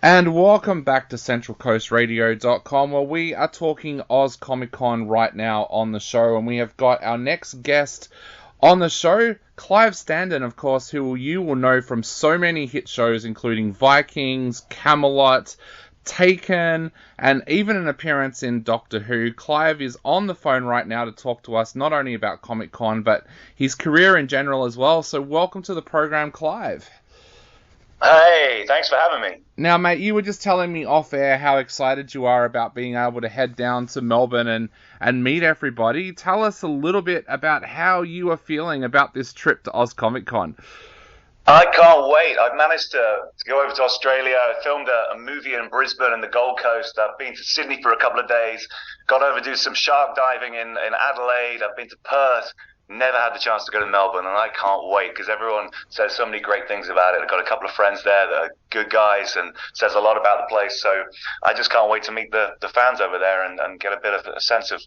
And welcome back to CentralCoastRadio.com, where we are talking Oz Comic Con right now on the show, and we have got our next guest on the show, Clive Standen, of course, who you will know from so many hit shows, including Vikings, Camelot, Taken, and even an appearance in Doctor Who. Clive is on the phone right now to talk to us not only about Comic Con, but his career in general as well. So welcome to the program, Clive. Hey, thanks for having me. Now, mate, you were just telling me off air how excited you are about being able to head down to Melbourne and meet everybody. Tell us a little bit about how you are feeling about this trip to Oz Comic Con. I can't wait. I've managed to go over to Australia. I filmed a movie in Brisbane and the Gold Coast. I've been to Sydney for a couple of days. Got over to do some shark diving in Adelaide. I've been to Perth. Never had the chance to go to Melbourne, and I can't wait because everyone says so many great things about it. I've got a couple of friends there that are good guys and says a lot about the place. So I just can't wait to meet the fans over there and get a bit of a sense of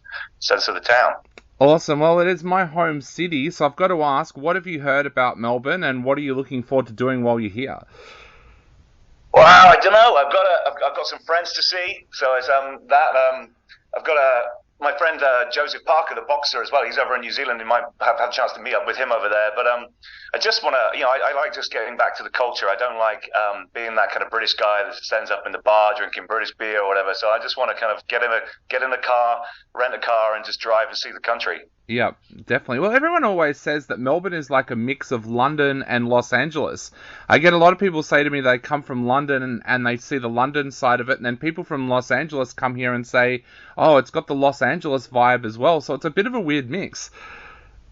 the town. Awesome. Well, it is my home city, so I've got to ask, what have you heard about Melbourne, and what are you looking forward to doing while you're here? Wow, I don't know. I've got some friends to see, so it's I've got my friend Joseph Parker, the boxer, as well. He's over in New Zealand. You might have had a chance to meet up with him over there. But I just want to, I like just getting back to the culture. I don't like being that kind of British guy that stands up in the bar drinking British beer or whatever. So I just want to kind of get in a car, rent a car, and just drive and see the country. Yeah, definitely. Well, everyone always says that Melbourne is like a mix of London and Los Angeles. I get a lot of people say to me they come from London and they see the London side of it, and then people from Los Angeles come here and say, oh, it's got the Los Angeles vibe as well. So it's a bit of a weird mix.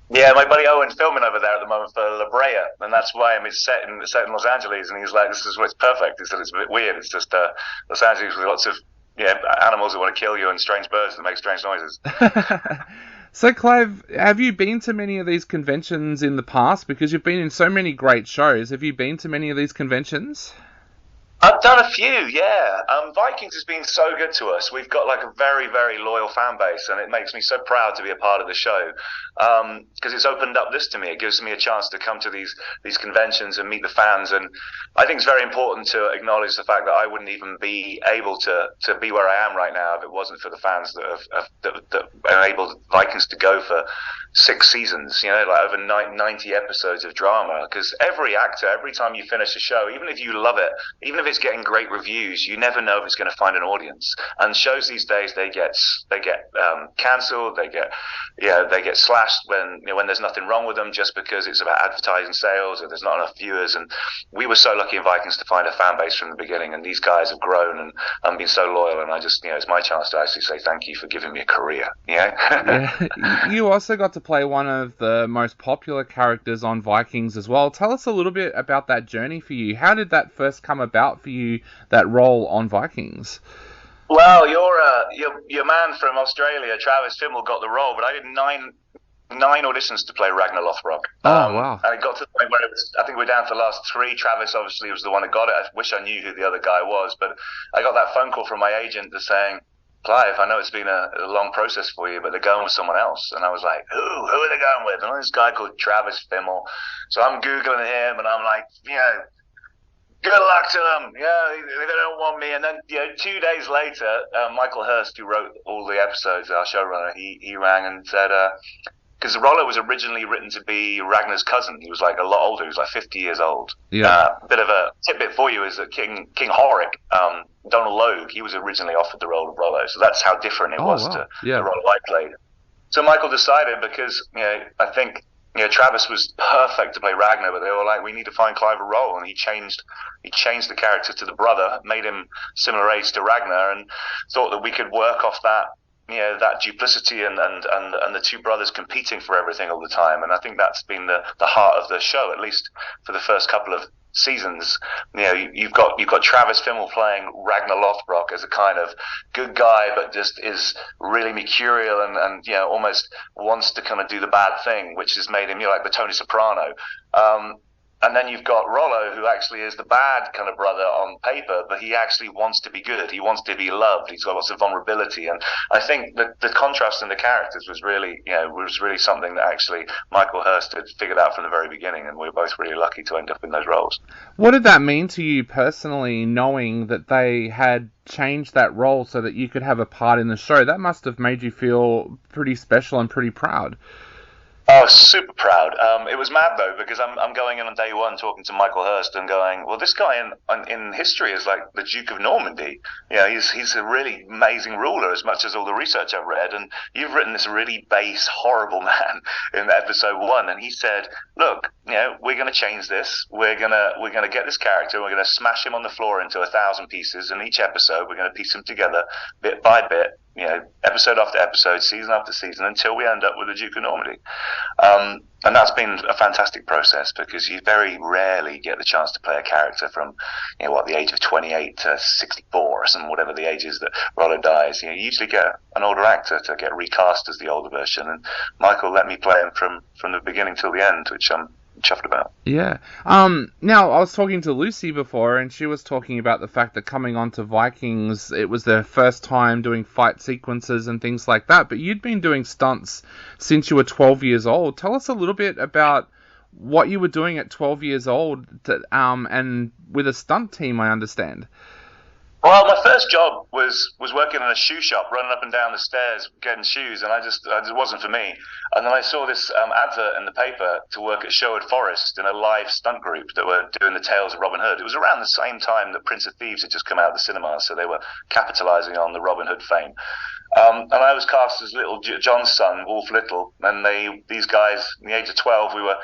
Yeah, my buddy Owen's filming over there at the moment for La Brea, and that's why it's set in Los Angeles, and he's like, this is what's perfect. He said it's a bit weird. It's just Los Angeles with lots of animals that want to kill you and strange birds that make strange noises. So, Clive, have you been to many of these conventions in the past? Because you've been in so many great shows. Have you been to many of these conventions? I've done a few, yeah. Vikings has been so good to us. We've got like a very, very loyal fan base, and it makes me so proud to be a part of the show because it's opened up this to me. It gives me a chance to come to these conventions and meet the fans, and I think it's very important to acknowledge the fact that I wouldn't even be able to be where I am right now if it wasn't for the fans that enabled Vikings to go for 6 seasons, like over 90 episodes of drama. Because every actor, every time you finish a show, even if you love it, even if it's getting great reviews, you never know if it's going to find an audience. And shows these days, they get cancelled, they get slashed when there's nothing wrong with them, just because it's about advertising sales or there's not enough viewers. And we were so lucky in Vikings to find a fan base from the beginning, and these guys have grown and been so loyal. And I just, it's my chance to actually say thank you for giving me a career. Yeah. You also got to play one of the most popular characters on Vikings as well. Tell us a little bit about that journey for you. How did that first come about for you, that role on Vikings? Well, your man from Australia, Travis Fimmel, got the role, but I did nine auditions to play Ragnar Lothbrok. Oh, wow. And it got to the point where I think we're down to the last 3. Travis obviously was the one that got it. I wish I knew who the other guy was, but I got that phone call from my agent that's saying, Clive, I know it's been a long process for you, but they're going with someone else. And I was like, who are they going with? And this guy called Travis Fimmel. So I'm Googling him, and I'm like, good luck to them. Yeah, they don't want me. And then, 2 days later, Michael Hurst, who wrote all the episodes, our showrunner, he rang and said, because Rollo was originally written to be Ragnar's cousin. He was like a lot older. He was like 50 years old. Yeah. A bit of a tidbit for you is that King Horik, Donald Logue, he was originally offered the role of Rollo. So that's how different it was to the role I played. So Michael decided, because I think Travis was perfect to play Ragnar, but they were like, we need to find Clive a role, and he changed the character to the brother, made him similar age to Ragnar, and thought that we could work off that that duplicity and the two brothers competing for everything all the time. And I think that's been the heart of the show, at least for the first couple of seasons. You've got Travis Fimmel playing Ragnar Lothbrok as a kind of good guy, but just is really mercurial and almost wants to kind of do the bad thing, which has made him like the Tony Soprano. And then you've got Rollo, who actually is the bad kind of brother on paper, but he actually wants to be good. He wants to be loved. He's got lots of vulnerability. And I think that the contrast in the characters was really, something that actually Michael Hurst had figured out from the very beginning. And we were both really lucky to end up in those roles. What did that mean to you personally, knowing that they had changed that role so that you could have a part in the show? That must have made you feel pretty special and pretty proud. Oh, super proud. It was mad though, because I'm going in on day one talking to Michael Hurst and going, well, this guy in history is like the Duke of Normandy. He's a really amazing ruler, as much as all the research I've read. And you've written this really base, horrible man in episode 1, and he said, look, we're going to change this. We're gonna get this character. We're going to smash him on the floor into 1,000 pieces. And each episode, we're going to piece him together bit by bit. Episode after episode, season after season, until we end up with the Duke of Normandy. And that's been a fantastic process, because you very rarely get the chance to play a character from, the age of 28 to 64 or some whatever the age is that Rollo dies. You usually get an older actor to get recast as the older version, and Michael let me play him from the beginning till the end, which I'm chuffed about. Yeah. Now, I was talking to Lucy before, and she was talking about the fact that coming onto Vikings, it was their first time doing fight sequences and things like that, but you'd been doing stunts since you were 12 years old. Tell us a little bit about what you were doing at 12 years old, and with a stunt team, I understand. Well, my first job was working in a shoe shop, running up and down the stairs getting shoes, and it wasn't for me. And then I saw this advert in the paper to work at Sherwood Forest in a live stunt group that were doing the Tales of Robin Hood. It was around the same time that Prince of Thieves had just come out of the cinemas, so they were capitalising on the Robin Hood fame. And I was cast as Little John's son, Wolf Little, and these guys, in the age of 12, we were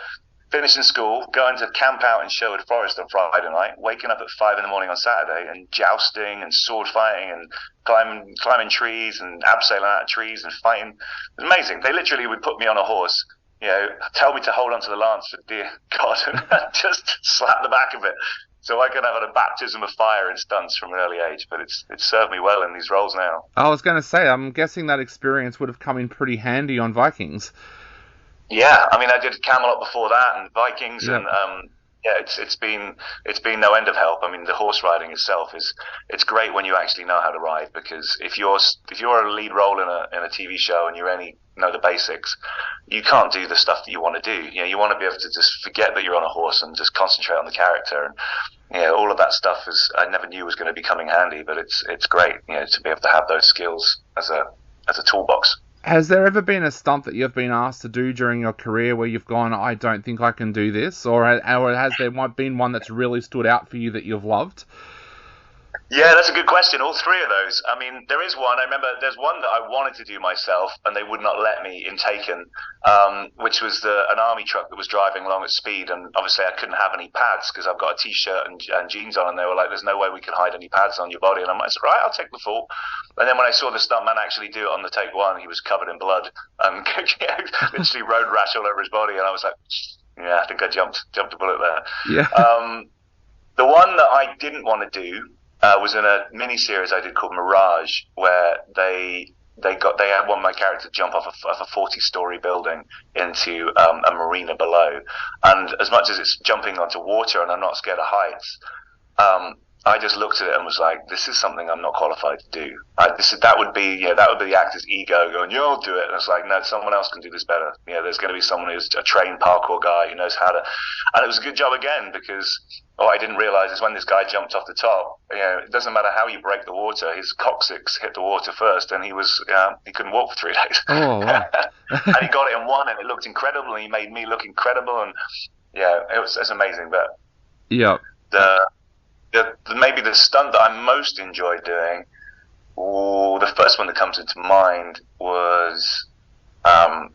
finishing school, going to camp out in Sherwood Forest on Friday night, waking up at 5 in the morning on Saturday, and jousting and sword fighting and climbing trees and abseiling out of trees and fighting. It was amazing. They literally would put me on a horse, tell me to hold onto the lance for dear God, and just slap the back of it. So I could have had a baptism of fire in stunts from an early age, but it's served me well in these roles now. I was going to say, I'm guessing that experience would have come in pretty handy on Vikings. Yeah, I mean, I did Camelot before that and Vikings, and it's been no end of help. I mean, the horse riding itself it's great when you actually know how to ride, because if you're a lead role in a TV show and you only know the basics, you can't do the stuff that you want to do. You want to be able to just forget that you're on a horse and just concentrate on the character, and all of that stuff I never knew was going to be coming handy, but it's great, to be able to have those skills as a toolbox. Has there ever been a stunt that you've been asked to do during your career where you've gone, I don't think I can do this? Or has there been one that's really stood out for you that you've loved? Yeah, that's a good question. All three of those. I mean, there is one. I remember there's one that I wanted to do myself, and they would not let me in Taken, which was an army truck that was driving along at speed, and obviously I couldn't have any pads because I've got a t-shirt and jeans on, and they were like, there's no way we can hide any pads on your body. And I'm like, right, I'll take the fall. And then when I saw the stuntman actually do it on the take one, he was covered in blood and literally road rash all over his body, and I was like, yeah, I think I jumped a bullet there. Yeah. The one that I didn't want to do was in a mini-series I did called Mirage, where they had one of my characters jump off a 40-story building into a marina below. And as much as it's jumping onto water and I'm not scared of heights, I just looked at it and was like, this is something I'm not qualified to do. That would be the actor's ego going, yeah, I'll do it. And it's like, no, someone else can do this better. There's going to be someone who's a trained parkour guy who knows how to. And it was a good job again, because what I didn't realize is when this guy jumped off the top, it doesn't matter how you break the water, his coccyx hit the water first, and he couldn't walk for 3 days. Oh, wow. And he got it in one, and it looked incredible, and he made me look incredible, and it's amazing. But yeah, maybe the stunt that I most enjoyed doing, the first one that comes into mind was I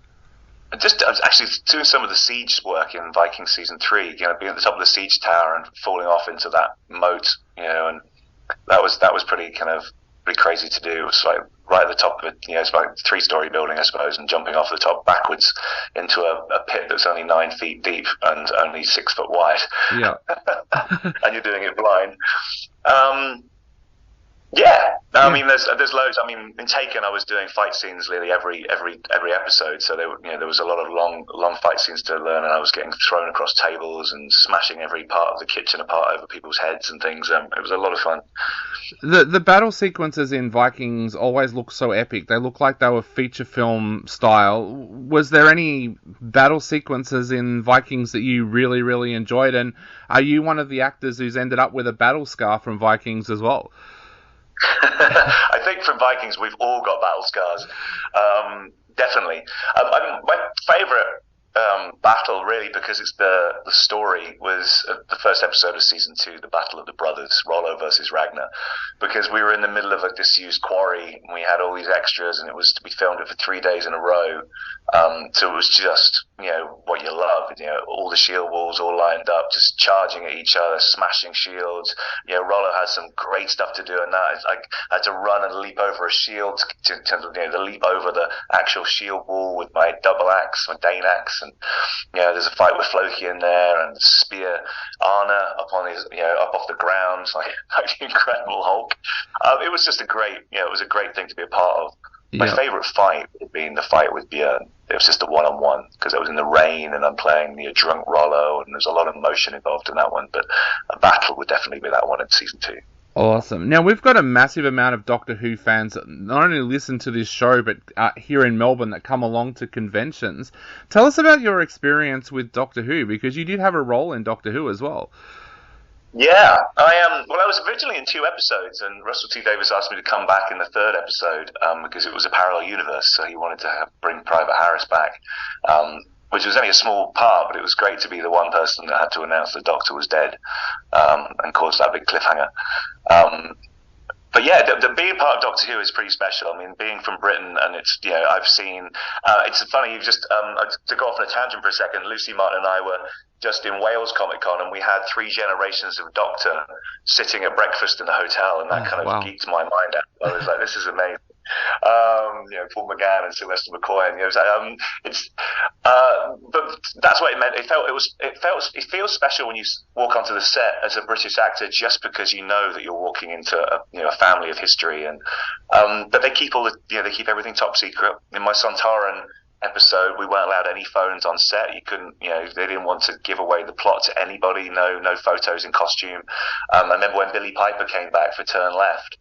was actually doing some of the siege work in Viking season 3. Being at the top of the siege tower and falling off into that moat, and that was pretty crazy to do. It was like right at the top of it, it's like a 3-story building, I suppose, and jumping off the top backwards into a pit that's only 9 feet deep and only 6 foot wide. Yeah. And you're doing it blind. Yeah, Yeah. I mean, there's loads. I mean, in Taken, I was doing fight scenes nearly every episode. So there was a lot of long fight scenes to learn, and I was getting thrown across tables and smashing every part of the kitchen apart over people's heads and things. It was a lot of fun. The battle sequences in Vikings always look so epic. They look like they were feature film style. Was there any battle sequences in Vikings that you really, really enjoyed? And are you one of the actors who's ended up with a battle scar from Vikings as well? I think from Vikings, we've all got battle scars. Definitely. My favourite battle, really, because it's the story, was the first episode of season 2, the Battle of the Brothers, Rollo versus Ragnar, because we were in the middle of a disused quarry and we had all these extras, and we filmed it for 3 days in a row. So it was just, what you love, all the shield walls all lined up, just charging at each other, smashing shields. Rollo had some great stuff to do, and that I had to run and leap over a shield to leap over the actual shield wall with my double axe, my Dane axe, and there's a fight with Floki in there, and spear Arna up on his, up off the ground, like the Incredible Hulk. It was just it was a great thing to be a part of. My favourite fight would have been the fight with Björn. It was just a one-on-one, because it was in the rain and I'm playing the drunk Rollo, and there's a lot of emotion involved in that one. But a battle would definitely be that one in season 2. Awesome. Now, we've got a massive amount of Doctor Who fans that not only listen to this show, but here in Melbourne that come along to conventions. Tell us about your experience with Doctor Who, because you did have a role in Doctor Who as well. Yeah, I was originally in 2 episodes, and Russell T Davies asked me to come back in the 3rd episode because it was a parallel universe, so he wanted to bring Private Harris back, which was only a small part, but it was great to be the one person that had to announce the Doctor was dead and cause that big cliffhanger. But yeah, the being part of Doctor Who is pretty special. I mean, being from Britain, and it's, I've seen, it's funny, to go off on a tangent for a second, Lucy Martin and I were just in Wales Comic Con, and we had 3 generations of Doctor sitting at breakfast in the hotel, and that geeked my mind out. I was like, this is amazing. Paul McGann and Sylvester McCoy, and but that's what it meant. It feels special when you walk onto the set as a British actor, just because you know that you're walking into a family of history, and but they keep they keep everything top secret. In my Sontaran episode, we weren't allowed any phones on set. You couldn't, they didn't want to give away the plot to anybody. No photos in costume. I remember when Billie Piper came back for Turn Left,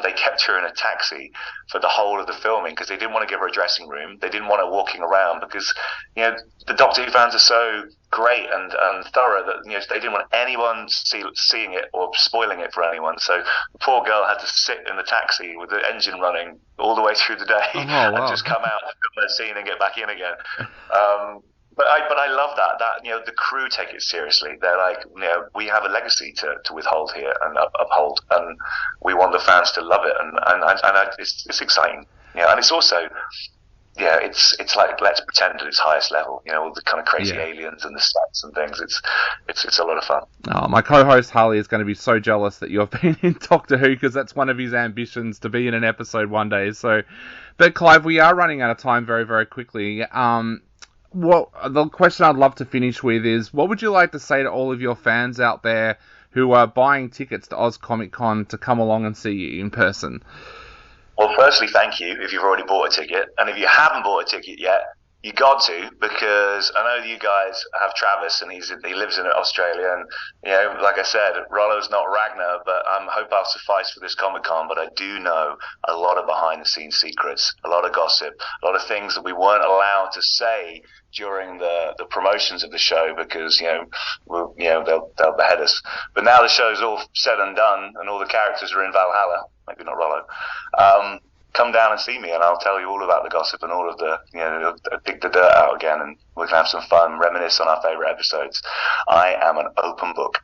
they kept her in a taxi for the whole of the filming because they didn't want to give her a dressing room. They didn't want her walking around because, the Doctor Who fans are so great and thorough that they didn't want anyone seeing it or spoiling it for anyone. So the poor girl had to sit in the taxi with the engine running all the way through the day and just come out, film their scene, and get back in again. But I love that the crew take it seriously. They're like, we have a legacy to withhold here and uphold, and we want the fans to love it, and it's exciting. And it's also, it's like, let's pretend at its highest level. All the kind of crazy aliens and the stats and things. It's a lot of fun. Oh, my co-host Harley is going to be so jealous that you've been in Doctor Who, because that's one of his ambitions, to be in an episode one day. So, but Clive, we are running out of time very, very quickly. The question I'd love to finish with is, what would you like to say to all of your fans out there who are buying tickets to Oz Comic Con to come along and see you in person? Well, firstly, thank you if you've already bought a ticket. And if you haven't bought a ticket yet, you got to, because I know you guys have Travis, and he lives in Australia. And, like I said, Rollo's not Ragnar, but I hope I'll suffice for this Comic-Con. But I do know a lot of behind-the-scenes secrets, a lot of gossip, a lot of things that we weren't allowed to say during the promotions of the show because, they'll behead us. But now the show's all said and done, and all the characters are in Valhalla. Maybe not Rollo. Come down and see me, and I'll tell you all about the gossip and all of the, dig the dirt out again, and we can have some fun, reminisce on our favourite episodes. I am an open book.